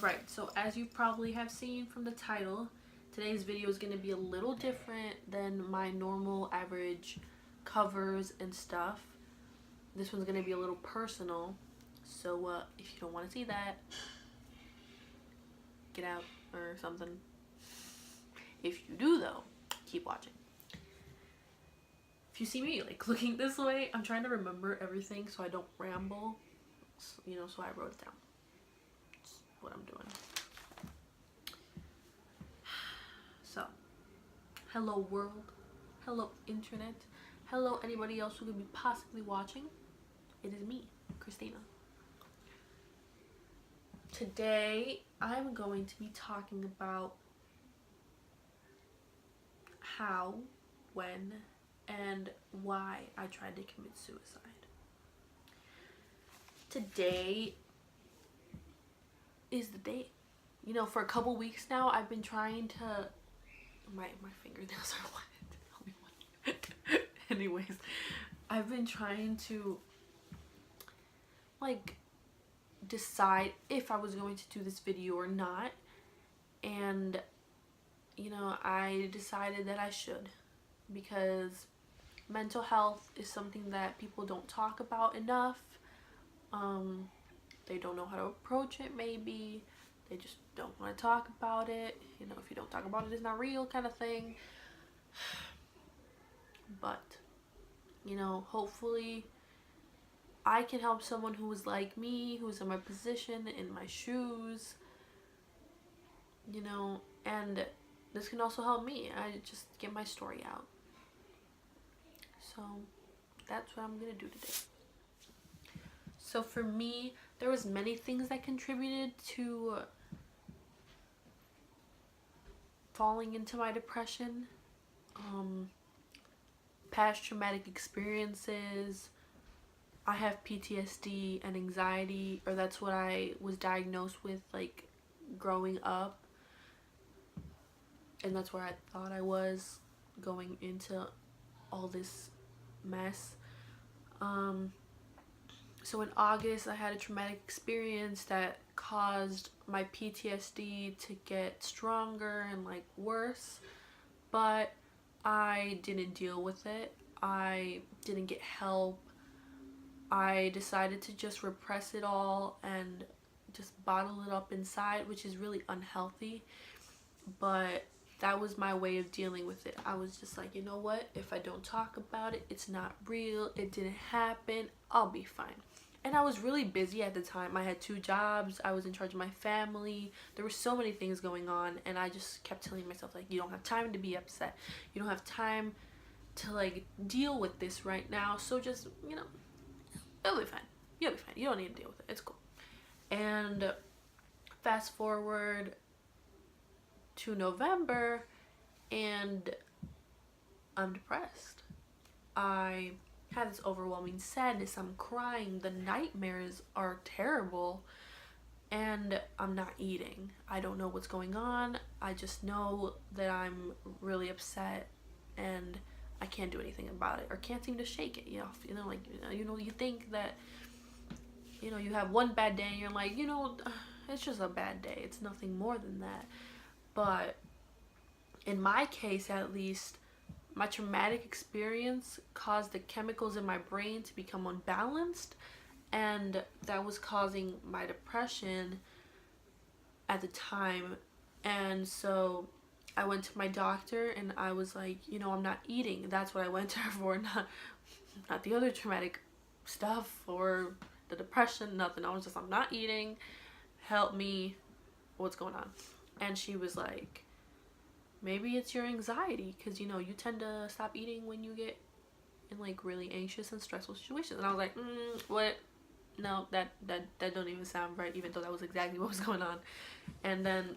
Alright, so as you probably have seen from the title, today's video is going to be a little different than my normal average covers and stuff. This one's going to be a little personal, so if you don't want to see that, get out or something. If you do though, keep watching. If you see me like looking this way, I'm trying to remember everything so I don't ramble, so I wrote it down. That's what I'm doing. So, hello world, hello internet, hello anybody else who could be possibly watching. It is me, Christina. Today, I'm going to be talking about how, when, and why I tried to commit suicide. Today is the day. You know, for a couple weeks now, I've been trying to... My fingernails are wet. Anyways, I've been trying to, like, decide if I was going to do this video or not. And, you know, I decided that I should. Because mental health is something that people don't talk about enough. They don't know how to approach it, maybe. They just don't want to talk about it. You know, if you don't talk about it, it's not real kind of thing. But, you know, hopefully I can help someone who is like me, who's in my position, in my shoes. You know, and this can also help me. I just get my story out. So, that's what I'm going to do today. So for me, there was many things that contributed to falling into my depression. Past traumatic experiences. I have PTSD and anxiety, or that's what I was diagnosed with, like, growing up. And that's where I thought I was going into all this mess. So in August, I had a traumatic experience that caused my PTSD to get stronger and, like, worse. But I didn't deal with it. I didn't get help. I decided to just repress it all and just bottle it up inside, which is really unhealthy. But that was my way of dealing with it. I was just like, you know what? If I don't talk about it, it's not real. It didn't happen. I'll be fine. And I was really busy at the time. I had 2 jobs. I was in charge of my family. There were so many things going on. And I just kept telling myself, like, you don't have time to be upset. You don't have time to, like, deal with this right now. So just, you know, it'll be fine. You'll be fine. You don't need to deal with it. It's cool. And fast forward to November, and I'm depressed. I have this overwhelming sadness. I'm crying. The nightmares are terrible, and I'm not eating. I don't know what's going on. I just know that I'm really upset, and I can't do anything about it, or can't seem to shake it. You think that, you know, you have one bad day, and you're like, you know, it's just a bad day. It's nothing more than that. But in my case, at least, my traumatic experience caused the chemicals in my brain to become unbalanced, and that was causing my depression at the time. And so I went to my doctor, and I was like, you know, I'm not eating. That's what I went to her for, not the other traumatic stuff or the depression, nothing. I was just, I'm not eating. Help me. What's going on? And she was like, maybe it's your anxiety, because, you know, you tend to stop eating when you get in, like, really anxious and stressful situations. And I was like, what? No, that don't even sound right, even though that was exactly what was going on. And then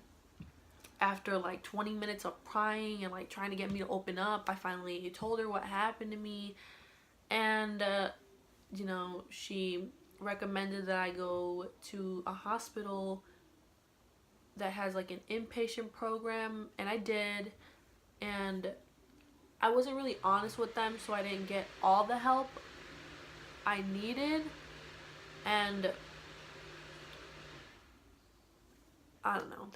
after, like, 20 minutes of crying and, like, trying to get me to open up, I finally told her what happened to me. And, you know, she recommended that I go to a hospital that has, like, an inpatient program, and I did, and I wasn't really honest with them, so I didn't get all the help I needed. And I don't know.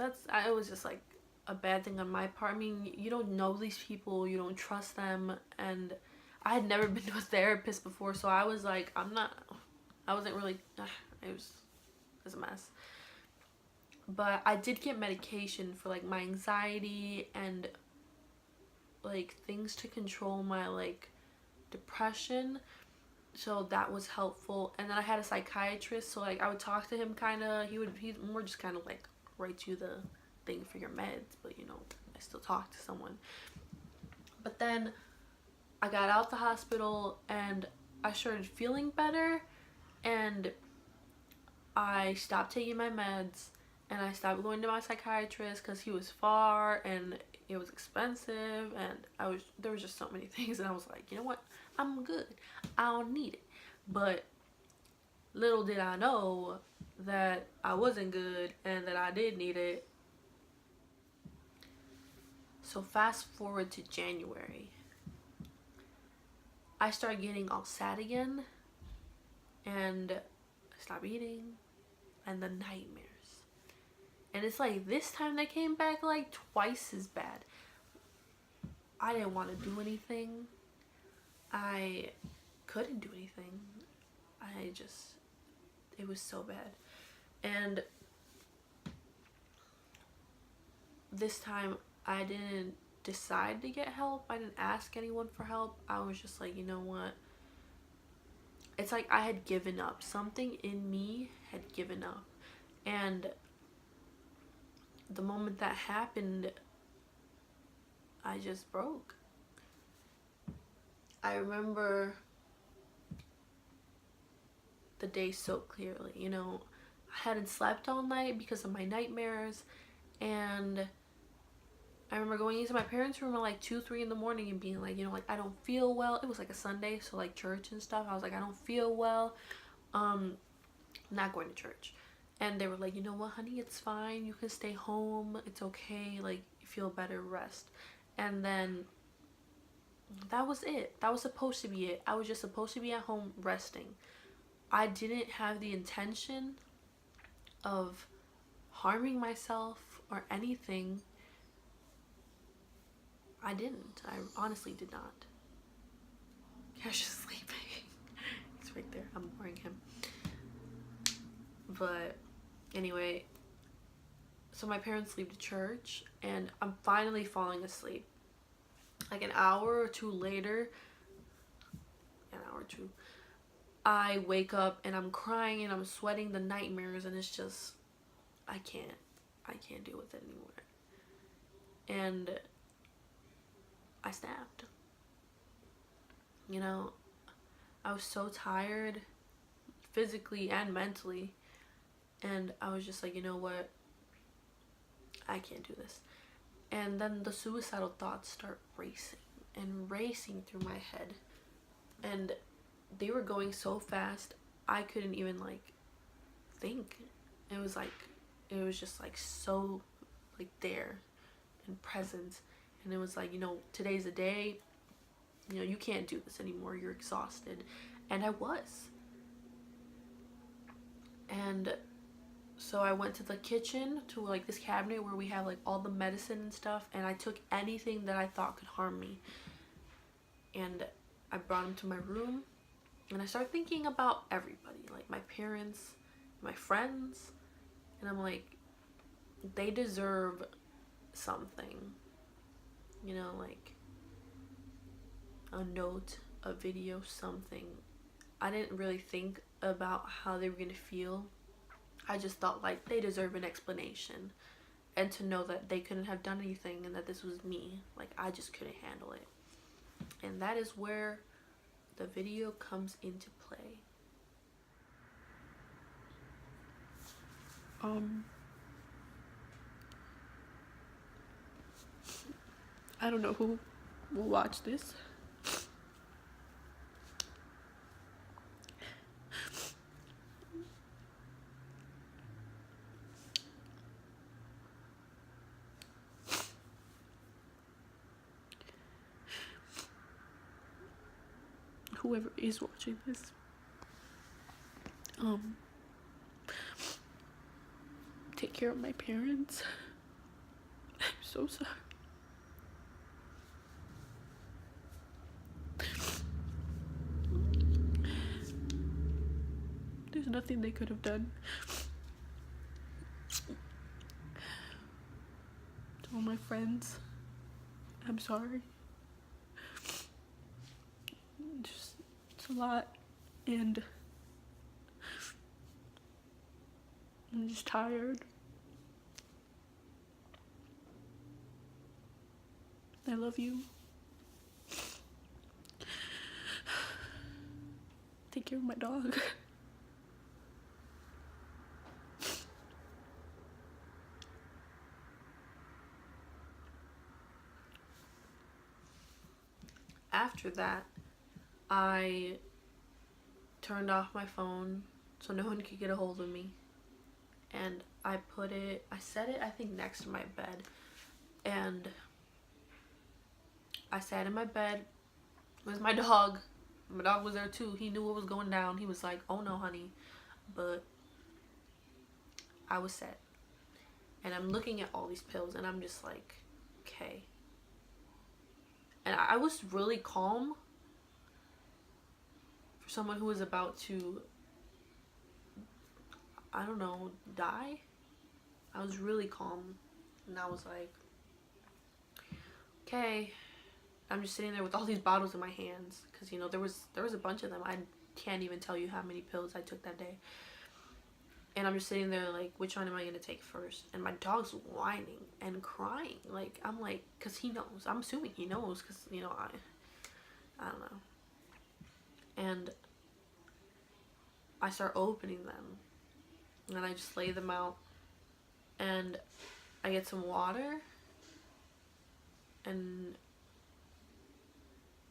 It was just like a bad thing on my part. I mean, you don't know these people, you don't trust them, and I had never been to a therapist before, so I was like, I wasn't really, it was a mess. But I did get medication for like my anxiety and like things to control my like depression, so that was helpful. And then I had a psychiatrist, so like I would talk to him, kind of, he's more just kind of like write you the thing for your meds, but you know, I still talk to someone. But then I got out the hospital and I started feeling better, and I stopped taking my meds, and I stopped going to my psychiatrist because he was far and it was expensive, and there was just so many things, and I was like, you know what, I'm good, I don't need it. But little did I know that I wasn't good and that I did need it. So fast forward to January, I started getting all sad again, and I stopped eating, and the nightmares. And it's like this time they came back like twice as bad. I didn't want to do anything. I couldn't do anything. It was so bad. And this time I didn't decide to get help. I didn't ask anyone for help. I was just like, you know what? It's like I had given up. Something in me had given up. And the moment that happened, I just broke. I remember the day so clearly. You know, I hadn't slept all night because of my nightmares, and I remember going into my parents' room at like 2, 3 in the morning and being like, you know, like, I don't feel well. It was like a Sunday, so like church and stuff. I was like, I don't feel well. Not going to church. And they were like, you know what, honey, it's fine. You can stay home. It's okay. Like, you feel better, rest. And then that was it. That was supposed to be it. I was just supposed to be at home resting. I didn't have the intention of harming myself or anything. I didn't. I honestly did not. I was just sleeping. He's right there. I'm ignoring him. But anyway, so my parents leave to church, and I'm finally falling asleep. Like an hour or two later, I wake up and I'm crying and I'm sweating the nightmares, and it's just, I can't deal with it anymore. And I snapped. You know, I was so tired, physically and mentally, and I was just like, you know what, I can't do this. And then the suicidal thoughts start racing through my head, and they were going so fast I couldn't even like think. It was just like so like there and present, and it was like, you know, today's the day, you know, you can't do this anymore, you're exhausted. And I was. And so I went to the kitchen, to like this cabinet where we have like all the medicine and stuff, and I took anything that I thought could harm me, and I brought them to my room, and I started thinking about everybody, like my parents, my friends, and I'm like, they deserve something, you know, like a note, a video, something. I didn't really think about how they were gonna feel. I just thought like they deserve an explanation, and to know that they couldn't have done anything and that this was me. Like, I just couldn't handle it. And that is where the video comes into play. I don't know who will watch this. Whoever is watching this, take care of my parents. I'm so sorry. There's nothing they could have done. To all my friends, I'm sorry. Just, it's a lot, and I'm just tired. I love you. Take care of my dog. After that, I turned off my phone so no one could get a hold of me. And I set it, I think, next to my bed. And I sat in my bed with my dog. My dog was there too. He knew what was going down. He was like, "Oh no, honey." But I was set. And I'm looking at all these pills and I'm just like, okay. And I was really calm for someone who was about to, I don't know, die. I was really calm. And I was like, okay. I'm just sitting there with all these bottles in my hands, because, you know, there was a bunch of them. I can't even tell you how many pills I took that day. And I'm just sitting there like, which one am I going to take first? And my dog's whining and crying. Like, I'm like, because he knows. I'm assuming he knows, because, you know, I don't know. And I start opening them. And I just lay them out. And I get some water. And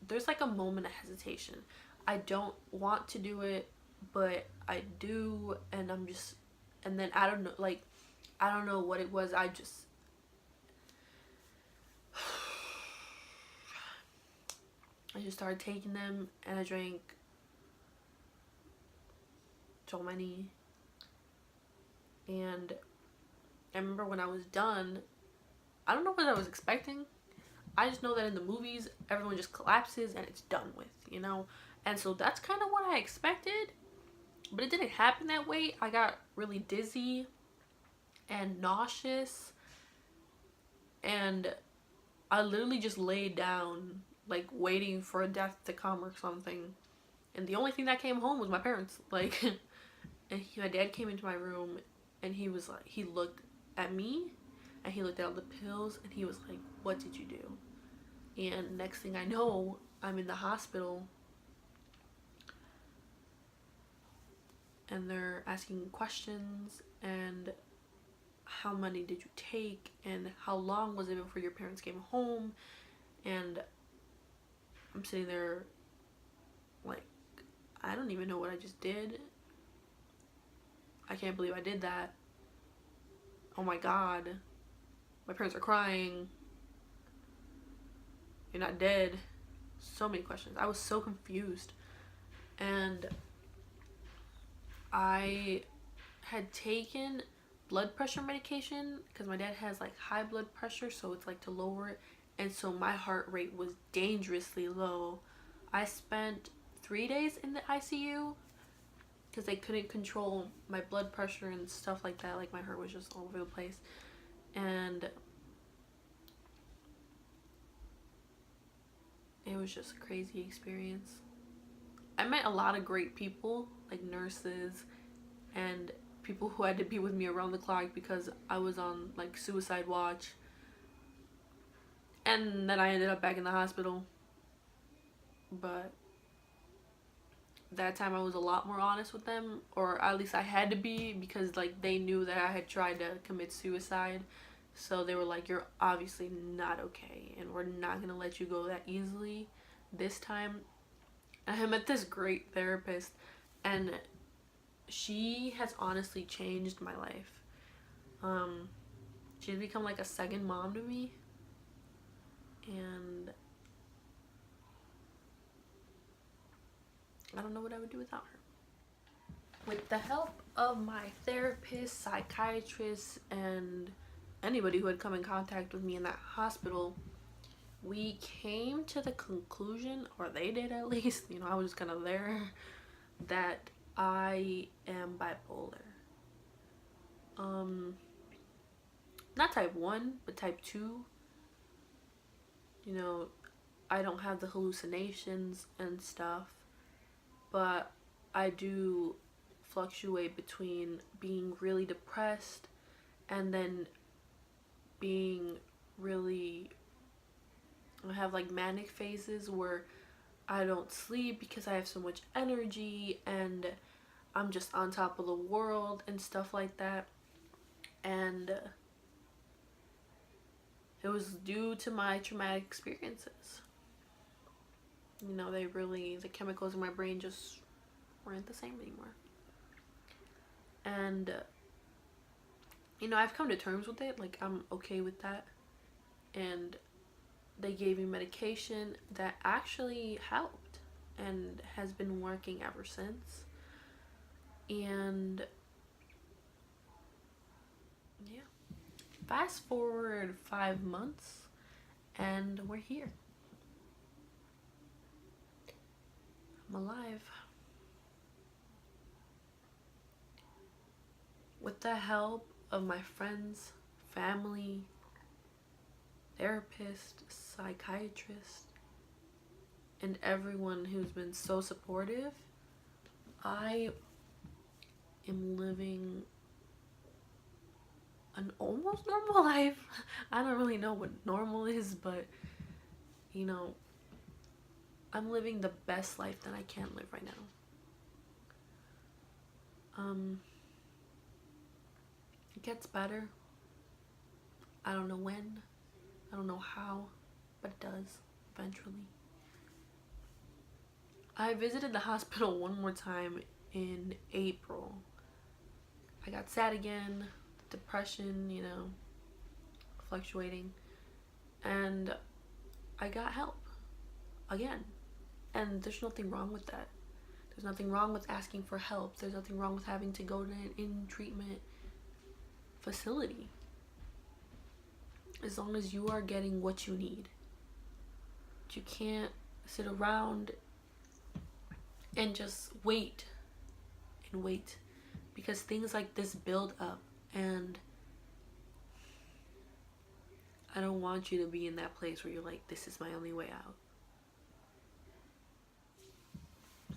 there's like a moment of hesitation. I don't want to do it, but I do. And I'm just, and then I don't know, like, I don't know what it was. I just started taking them, and I drank so many. And I remember when I was done, I don't know what I was expecting. I just know that in the movies, everyone just collapses and it's done with, you know? And so that's kind of what I expected, but it didn't happen that way. I got really dizzy and nauseous, and I literally just laid down, like, waiting for a death to come or something. And the only thing that came home was my parents. Like, and my dad came into my room, and he was like, he looked at me, and he looked at all the pills, and he was like, "What did you do?" And next thing I know, I'm in the hospital, and they're asking questions, and how many did you take, and how long was it before your parents came home? And I'm sitting there like, I don't even know what I just did. I can't believe I did that. Oh my God. My parents are crying. You're not dead. So many questions. I was so confused. And I had taken blood pressure medication because my dad has like high blood pressure, so it's like to lower it. And so my heart rate was dangerously low. I spent 3 days in the ICU because they couldn't control my blood pressure and stuff like that. Like, my heart was just all over the place. And it was just a crazy experience. I met a lot of great people, like nurses and people who had to be with me around the clock because I was on like suicide watch. And then I ended up back in the hospital. But that time I was a lot more honest with them, or at least I had to be, because like they knew that I had tried to commit suicide. So they were like, "You're obviously not okay, and we're not gonna let you go that easily this time." And I met this great therapist, and she has honestly changed my life. She's become like a second mom to me, and I don't know what I would do without her. With the help of my therapist, psychiatrist, and anybody who had come in contact with me in that hospital, we came to the conclusion, or they did at least, I was just kind of there, that I am bipolar. Not type 1, but type 2. I don't have the hallucinations and stuff, but I do fluctuate between being really depressed and then being really, I have like manic phases where I don't sleep because I have so much energy and I'm just on top of the world and stuff like that. And it was due to my traumatic experiences. The chemicals in my brain just weren't the same anymore. And, I've come to terms with it. Like, I'm okay with that. And they gave me medication that actually helped and has been working ever since. And, yeah. Fast forward 5 months, and we're here. I'm alive. With the help of my friends, family, therapist, psychiatrist, and everyone who's been so supportive, I am living an almost normal life. I don't really know what normal is, but I'm living the best life that I can live right now. It gets better. I don't know when, I don't know how, but it does eventually. I visited the hospital one more time in April. I got sad again, depression, fluctuating, and I got help again. And there's nothing wrong with that. There's nothing wrong with asking for help. There's nothing wrong with having to go to an in-treatment facility. As long as you are getting what you need. But you can't sit around and just wait and wait, because things like this build up, and I don't want you to be in that place where you're like, this is my only way out.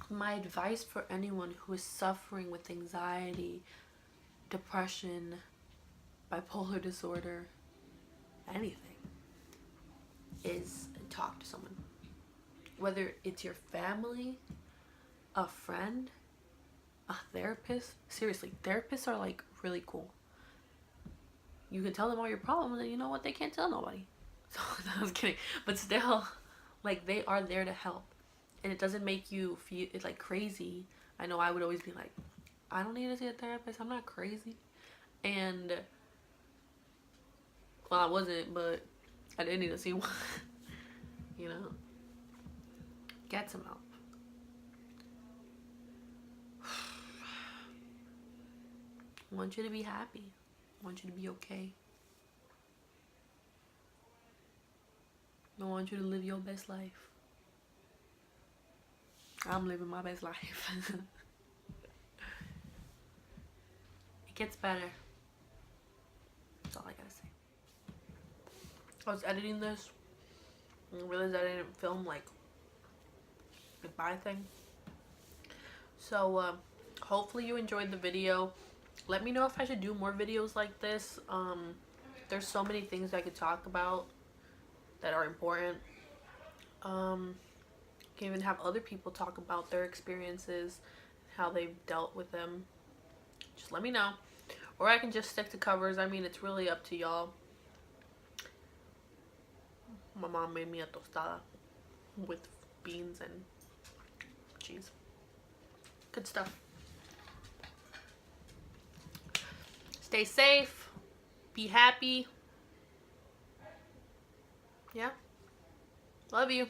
My advice for anyone who is suffering with anxiety, depression, bipolar disorder, anything, is talk to someone. Whether it's your family, a friend, a therapist. Seriously, therapists are like really cool. You can tell them all your problems, and you know what? They can't tell nobody. So I was kidding, but still, like, they are there to help, and it doesn't make you feel it's like crazy. I know I would always be like, I don't need to see a therapist. I'm not crazy, and well, I wasn't, but I did need to see one. Get some help. I want you to be happy. I want you to be okay. I want you to live your best life. I'm living my best life. It gets better. That's all I gotta say. I was editing this and realized I didn't film like goodbye thing. So hopefully you enjoyed the video. Let me know if I should do more videos like this. There's so many things I could talk about that are important. Can even have other people talk about their experiences, how they've dealt with them. Just let me know. Or I can just stick to covers. I mean, it's really up to y'all. My mom made me a tostada with beans and cheese. Good stuff. Stay safe. Be happy. Yeah. Love you.